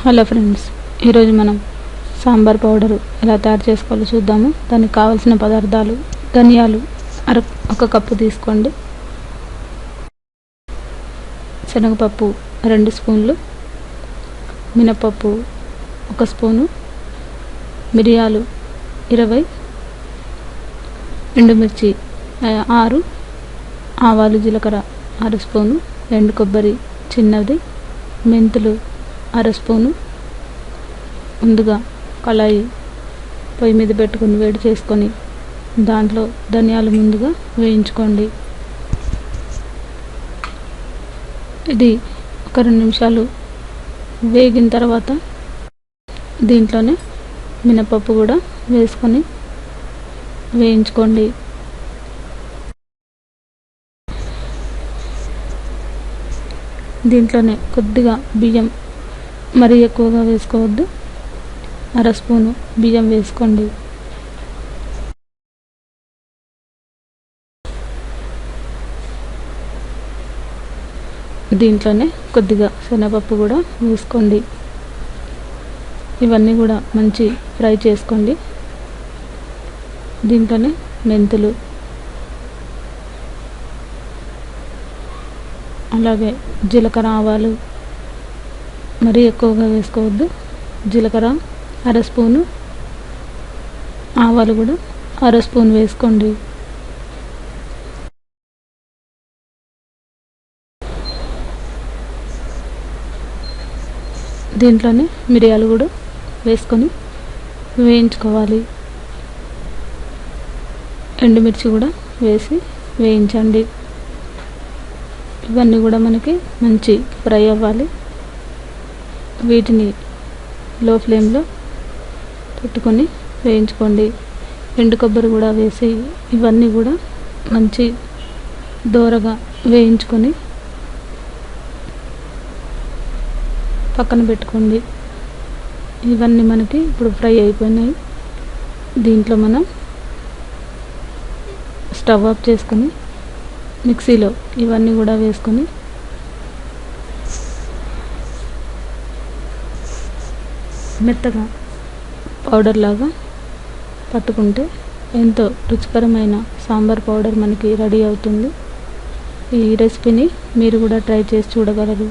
Hello friends, ఈరోజు మనం sambar powder ఎలా తయారు చేసుకోవాలో చూద్దాము. దానికి కావాల్సిన పదార్థాలు: ధనియాలు ఒక కప్పు తీసుకోండి, శనగపప్పు 2 స్పూన్లు, మినపప్పు 1 స్పూను, మిరియాలు 20, ఎండుమిర్చి 6, ఆవాలు జీలకర్ర 1/2 స్పూను, ఎండు కొబ్బరి చిన్నది, మెంతులు 1/2 స్పూను. ముందుగా కళాయి పొయ్యి మీద పెట్టుకొని వేడి చేసుకొని దాంట్లో ధనియాలు ముందుగా వేయించుకోండి. ఇది ఒక 2 నిమిషాలు వేగిన తర్వాత దీంట్లోనే మినపప్పు కూడా వేసుకొని వేయించుకోండి. దీంట్లోనే కొద్దిగా బియ్యం, మరీ ఎక్కువగా వేసుకోవద్దు, 1/2 స్పూను బియ్యం వేసుకోండి. దీంట్లోనే కొద్దిగా శనగపప్పు కూడా వేసుకోండి. ఇవన్నీ కూడా మంచి ఫ్రై చేసుకోండి. దీంట్లోనే మెంతులు, అలాగే జీలకర్ర, ఆవాలు మరీ ఎక్కువగా వేసుకోవద్దు. జీలకర్ర 1/2 స్పూను, ఆవాలు కూడా 1/2 స్పూన్ వేసుకోండి. దీంట్లోనే మిరియాలు కూడా వేసుకొని వేయించుకోవాలి. ఎండుమిర్చి కూడా వేసి వేయించండి. ఇవన్నీ కూడా మనకి మంచి ఫ్రై అవ్వాలి. వీటిని లో ఫ్లేమ్లో పెట్టుకొని వేయించుకోండి. ఎండు కొబ్బరి కూడా వేసి ఇవన్నీ కూడా మంచి దోరగా వేయించుకొని పక్కన పెట్టుకోండి. ఇవన్నీ మనకి ఇప్పుడు ఫ్రై అయిపోయినాయి. దీంట్లో మనం స్టవ్ ఆఫ్ చేసుకొని మిక్సీలో ఇవన్నీ కూడా వేసుకొని మెత్తగా పౌడర్ లాగా పట్టుకుంటే ఎంతో రుచికరమైన సాంబార్ పౌడర్ మనకి రెడీ అవుతుంది. ఈ రెసిపీని మీరు కూడా ట్రై చేసి చూడగలరు.